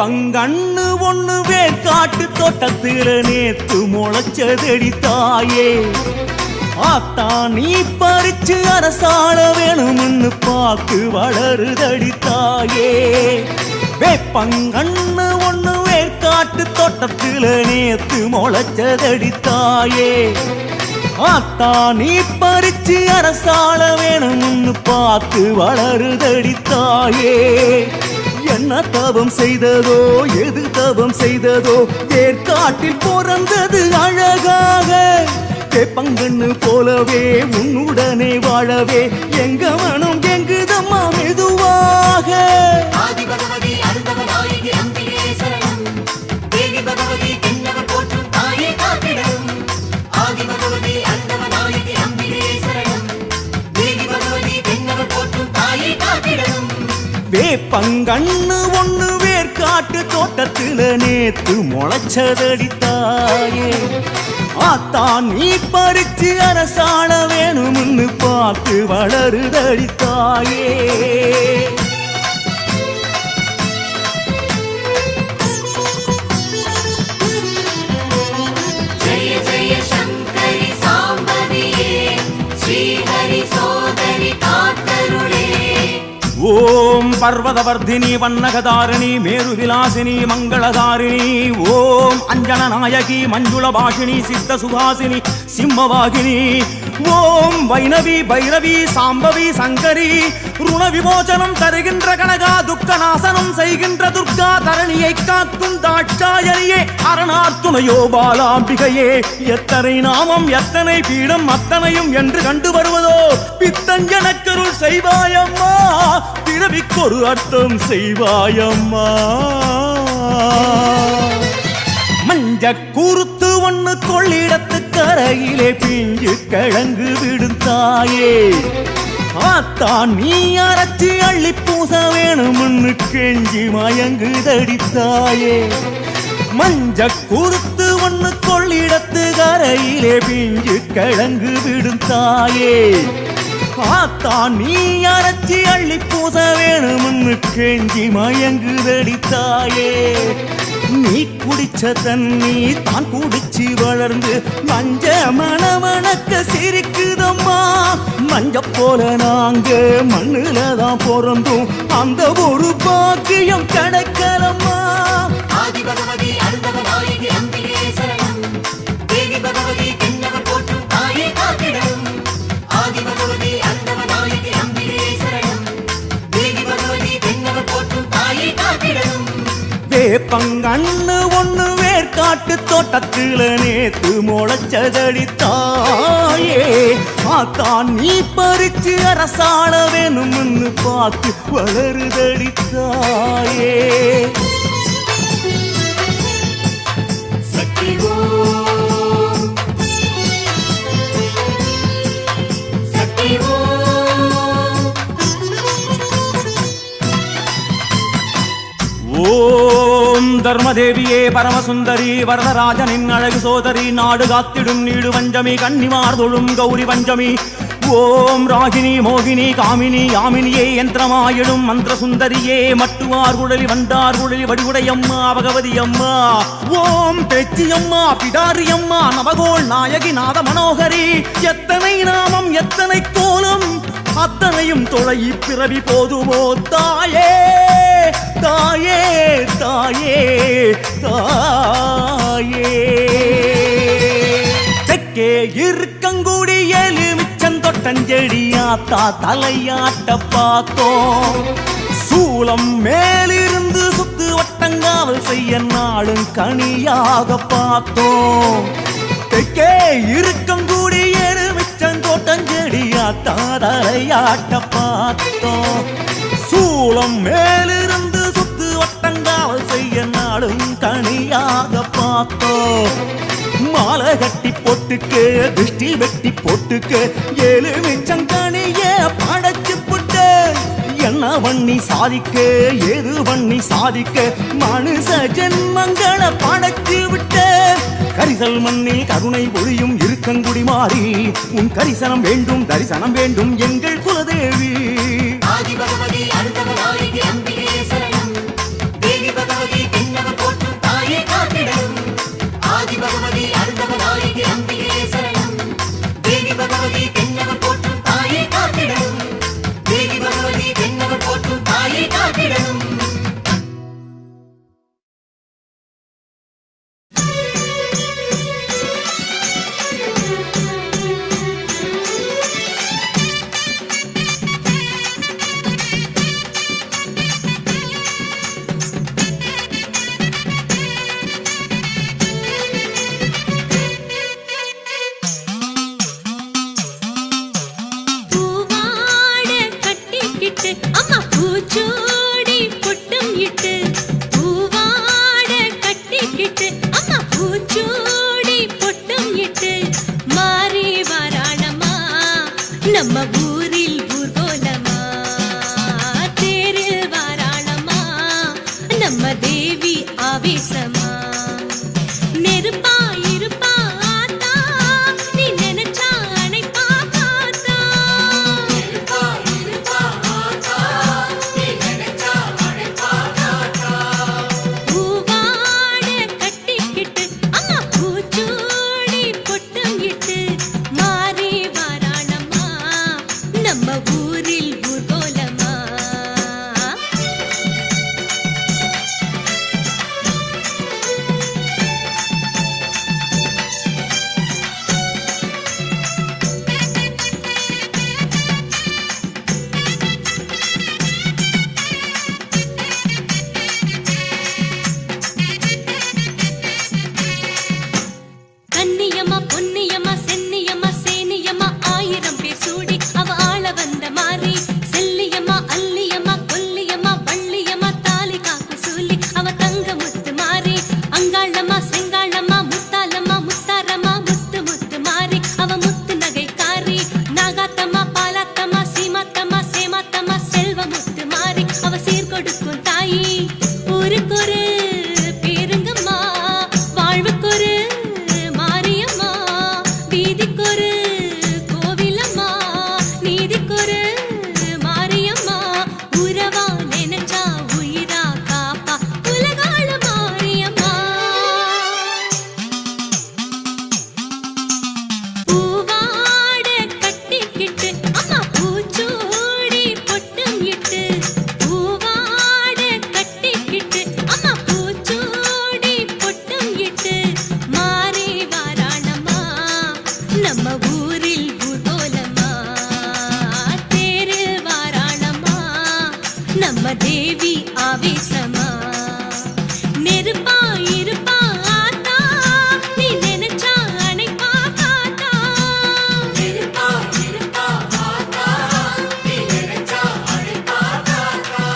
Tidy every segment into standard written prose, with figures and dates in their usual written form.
வேப்பங்கண்ணு ஒண்ணு வேர்க்காட்டு தோட்டத்துல நேத்து முளைச்சதடி தாயே. ஆத்தா நீ பறிச்சு அரசாள வேணும்னு பார்த்து வளருதடி தாயே. வேப்பங்கண்ணு ஒண்ணு வேர்க்காட்டு தோட்டத்துல நேத்து முளைச்சதடி தாயே. ஆத்தா நீ பறிச்சு அரசாள வேணும்னு பார்த்து வளருதடி தாயே. என்ன தவம் செய்ததோ எது தவம் செய்ததோ வேர்க்காட்டில் பிறந்தது அழகாக. வேப்பங்கண்ணு போலவே உன்னுடனே வாழவே எங்க மனம் எங்குதம்மா மெதுவாக. வேப்பங்கண்ணு ஒண்ணு வேர்க்காட்டு தோட்டத்துல நேத்து முளைச்சதடி தாயே. ஆத்தா நீ பறிச்சு அரசாள வேணும்னு பார்த்து வளருதடி தாயே. ஜெய ஜெய சங்கரி சாம்பவியே ஸ்ரீ ஹரி சோதரி காத்தருளே. ஓம் பர்வதவர்தினி வண்ணகதாரிணி மேருவிலாசினி மங்களதாரிணி. ஓம் அஞ்சன நாயகி மஞ்சுள பாஷினி சித்த சுகாசினி சிம்மவாகினி. ஓம் வைணவி பைரவி சாம்பவி சங்கரி ருண விமோசனம் தருகின்ற கனகா துக்கநாசனம் செய்கின்ற துர்கா தரணியை காக்கும் தாட்சாயணியே அரணார்த்துணையோ பாலாம்பிகையே. எத்தனை நாமம் எத்தனை பீடம் அத்தனையும் என்று கண்டு வருவதோ பித்தஞ்சனக்கருள் செய்வாயம்மா பிறவிக்கொரு அர்த்தம் செய்வாயம்மா. மஞ்ச கூறுத்து ஒண்ணு கொள்ளிடத்து கரையிலே பிஞ்சு கிழங்கு விடும் தாயே. ஆத்தா நீ அரைச்சி அள்ளி பூச வேணும்னு கெஞ்சி மயங்குதடி தாயே. மஞ்ச கூறுத்து ஒண்ணு கொள்ளிடத்து கரையிலே பிஞ்சு கிழங்கு விடும் தாயே. ஆத்தா நீ அரைச்சி அள்ளி பூச வேணும்னு கெஞ்சி மயங்குதடி தாயே. நீ குடிச்ச தண்ணி தான் குடிச்சு வளர்ந்து மஞ்ச மணமணக்க சிரிக்குதம்மா. மஞ்ச போல நாங்க மண்ணுல தான் பிறந்தோம் அந்த ஒரு பாக்கியம் கிடைக்கலம்மா. ஆதி பகவதி அருந்தவ நாயகி அம்பிகே சரணம். தேவி பகவதி தென்னவர் போற்றும் தாயே காத்திடும். ஆதி பகவதி அருந்தவ நாயகி அம்பிகே சரணம். தேவி பகவதி தென்னவர் போற்றும் தாயே காத்திடும். வேப்பங்கண்ணு ஒண்ணு வேர்க்காட்டு தோட்டத்துல நேத்து முளைச்சதடி தாயே. ஆத்தா நீ பறிச்சு அரசாள வேணும்னு பார்த்து வளருதடி தாயே. சக்தி ஓம் சக்தி ஓம். ஓம் தர்மதேவியே பரமசுந்தரி வரதராஜனின் அழகு சோதரி நாடு காத்திடும் நீடு பஞ்சமி கன்னிமார்தொழும் கௌரி பஞ்சமி. ஓம் ராகினி மோகினி காமினி யாமினியே யந்திரமாயிடும் மந்திர சுந்தரியே மட்டுவார் குழலி வண்டார் குழலி வடிவுடையம்மா பகவதி அம்மா. ஓம் பேச்சியம்மா பிடாரியம்மா நவகோள் நாயகி நாத மனோகரி. எத்தனை நாமம் எத்தனை கோலம் அத்தனையும் தொலை பிறவி போதுமோ தாயே தாயே தாயே தாயே. தெற்கே இருக்கங்குடி எலுமிச்சந்தொட்டஞ்செடியாத்தா தலையாட்ட பார்த்தோம். சூலம் மேலிருந்து சுத்து வட்டங்காவல் செய்ய நாளும் கனியாக பார்த்தோம். தெற்கே இருக்கங்குடி எலுமிச்சந்தோட்டஞ்செடியாத்தா தலையாட்ட பார்த்தோம். சூலம் மேலிருந்து சுத்து வட்டங்காவல் செய்ய நாளும் கனியாக பார்த்தோம். மாலை கட்டி போட்டுக்கு திருஷ்டி வெட்டி போட்டுக்கு எலுமிச்சங்கனிய படைச்சு புட்டு. என்ன பண்ணி சாதிக்க ஏது பண்ணி சாதிக்க மனுஷ ஜென்மங்களை படைச்சு விட்ட. கரிசல் மண்ணில் கருணை ஒளியும் இருக்கங்குடி மாறி உன் கரிசனம் வேண்டும் தரிசனம் வேண்டும் எங்கள் குலதேவி. ஆதி பகவதி அருந்தவ நாயகி அம்பிகே சரணம். தேவி பகவதி தென்னவர் போற்றும் தாயே காத்திடும் ஆதி பகவதி அருந்தவ நாயகி அம்பிகே சரணம் தேவி பகவதி தென்னவர் போற்றும் தாயே காத்திடும் தேவி பகவதி தென்னவர் போற்றும் தாயே காத்திடும் நம்ம ஊரில் ஊர்கோலமா தேரில் வாராளமா நம்ம தேவி ஆவேசமா நெருப்பா இருப்பா ஆத்தா நீ நினைச்சா அணைப்பா காத்தா நெருப்பா இருப்பா ஆத்தா நீ நினைச்சா அணைப்பா காத்தா பூவாட கட்டிக்கிட்டு அம்மா பூச்சூடி பொட்டும் இட்டு மாறி வாராளமா நம்ம ஊரில் ஊர்கோலமா கன்னியம்மா பொன்னியம்மா சென்னியம்மா சேனியம்மா 1000 பேர் சூடி அவ ஆள வந்த மாறி செல்லியம்மா அல்லியம்மா கொல்லியம்மா வள்ளியம்மா தாலி காக்கு சூலி அவ தங்க முத்து மாறி அங்காளம்மா செங்காளம்மா முத்தாலம்மா முத்தாரம்மா முத்து முத்து மாறி அவ முத்து நகைக்காரி நாகாத்தம்மா பாலாத்தம்மா சீமாத்தம்மா சேமாத்தம்மா செல்வ முத்து மாறி அவ சீர் கொடுக்கும் தாயி ஊருக்கொரு பேருங்கம்மா வாழ்வுக்கொரு மாரியம்மா வீதிக்கொரு கோவிலம்மா நீதிக்கொரு மாரியம்மா உறவா நினைச்சா உயிரா காப்பா உலகாள மாரியம்மா பூவாட கட்டிக்கிட்டு அம்மா பூச்சூடி பொட்டும் இட்டு பூவாட கட்டிக்கிட்டு அம்மா பூச்சூடி பொட்டும் இட்டு மாறி வாராளமா நம்ம ஊரில் ஊர்கோலமா தேரில் வாராளமா நம்ம தேவி ஆவேசமா நெருப்பா இருப்பா ஆத்தா நீ நினைச்சா அணைப்பா காத்தா நெருப்பா இருப்பா ஆத்தா நீ நினைச்சா அணைப்பா காத்தா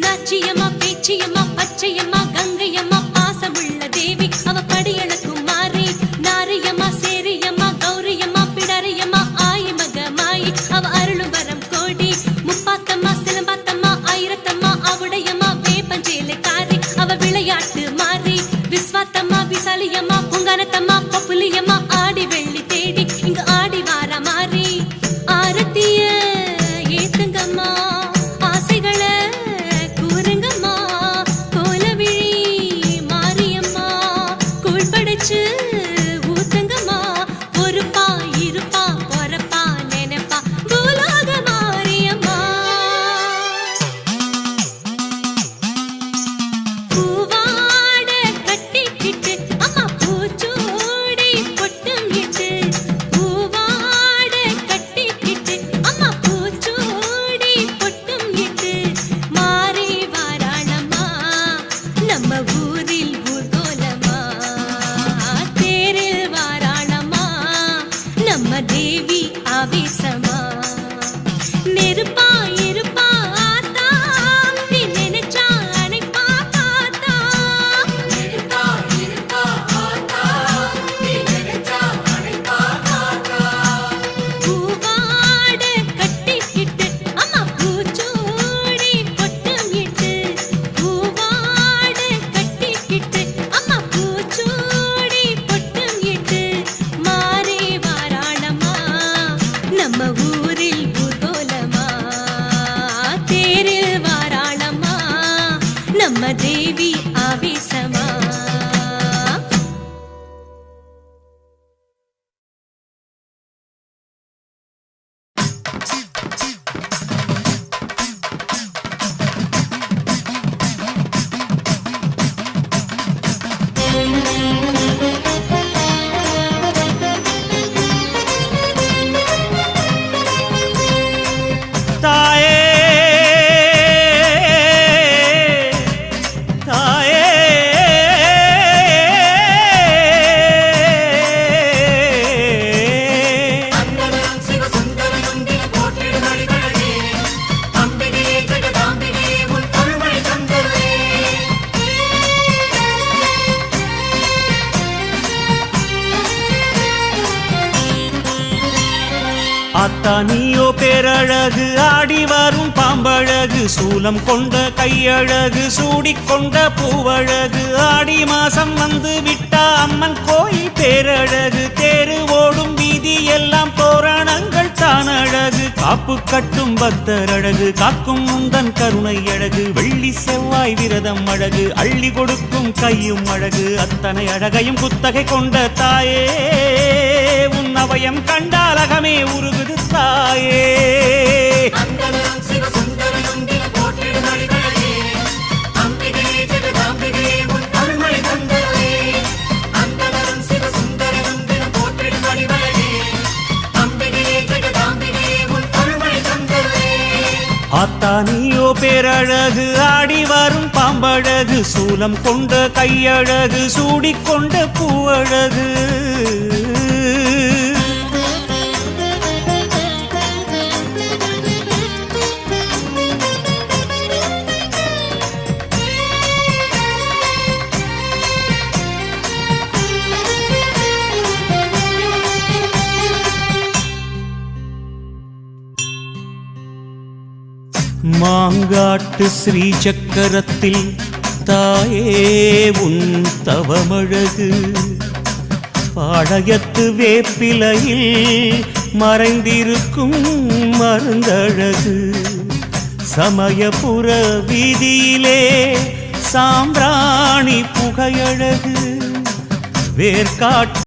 நாச்சியம்மா பேச்சியம்மா பச்சையம்மா கங்கையம்மா பாசமுள்ள தேவி அவ படியளக்கும் மாறி நாரியம்மா சேரியம்மா கௌரியம்மா பிடரியம்மா ஆயி மகமாயி அவ அருளும் வரம் கோடி முப்பாத்தம்மா சிலம்பாத்தம்மா ஆயிரத்தம்மா அவுடையம்மா வேப்பஞ்சேலைக்காரி அவ விளையாட்டு மாறி விஸ்வாத்தம்மா விசாலியம்மா புங்கானத்தம்மா பப்புலியம்மா ஆடி வெள்ளி தேடி இங்கு ஆடி வாரா மாறி ஆரத்திய ஏத்துங்கம்மா ஆசைகளை கூறுங்கம்மா கோலவிழி தாயே தாயே அந்தணரும் சிவசுந்தரனும் தினம் போற்றிடும் அடிபழகே. அம்பிகையே ஜெகதாம்பிகையே உன் அருள்மழை தந்தருளே. அத்தானியோ பேரழகு ஆடி வரும் பாம்பழகு சூலம் கொண்ட கையழகு சூடிக்கொண்ட பூவழகு ஆடி மாசம் வந்து விட்டா அம்மன் கோயில் பேரழகு தேரு ஓடும் வீதி எல்லாம் தோரணங்கள் தான் அழகு காப்பு கட்டும் பக்தரழகு காக்கும் முந்தன் கருணை அழகு வெள்ளி செவ்வாய் விரதம் அழகு அள்ளி கொடுக்கும் கையும் அழகு அத்தனை அழகையும் குத்தகை கொண்ட தாயே உன் அவயம் கண்டாலகமே உருகுது தாயே அந்தணரும் சிவசுந்தரனும் தினம் போற்றிடும் அடிபழகே. அம்பிகையே ஜெகதாம்பிகையே உன் அருள்மழை தந்தருளே. அந்தணரும் சிவசுந்தரனும் தினம் போற்றிடும் அடிபழகே. அம்பிகையே ஜெகதாம்பிகையே உன் அருள்மழை தந்தருளே. அத்தானியோ பேரழகு ஆடி வரும் பாம்பழகு சூலம் கொண்ட கையழகு சூடிக்கொண்ட பூவழகு மாங்காட்டு ஸ்ரீ சக்கரத்தில் தாயே உன் தவமழகு பாளையத்து வேப்பிலையில் மறைந்திருக்கும் மருந்தழகு சமயபுர வீதியிலே சாம்பிராணி புகையழகு வேர்காட்டு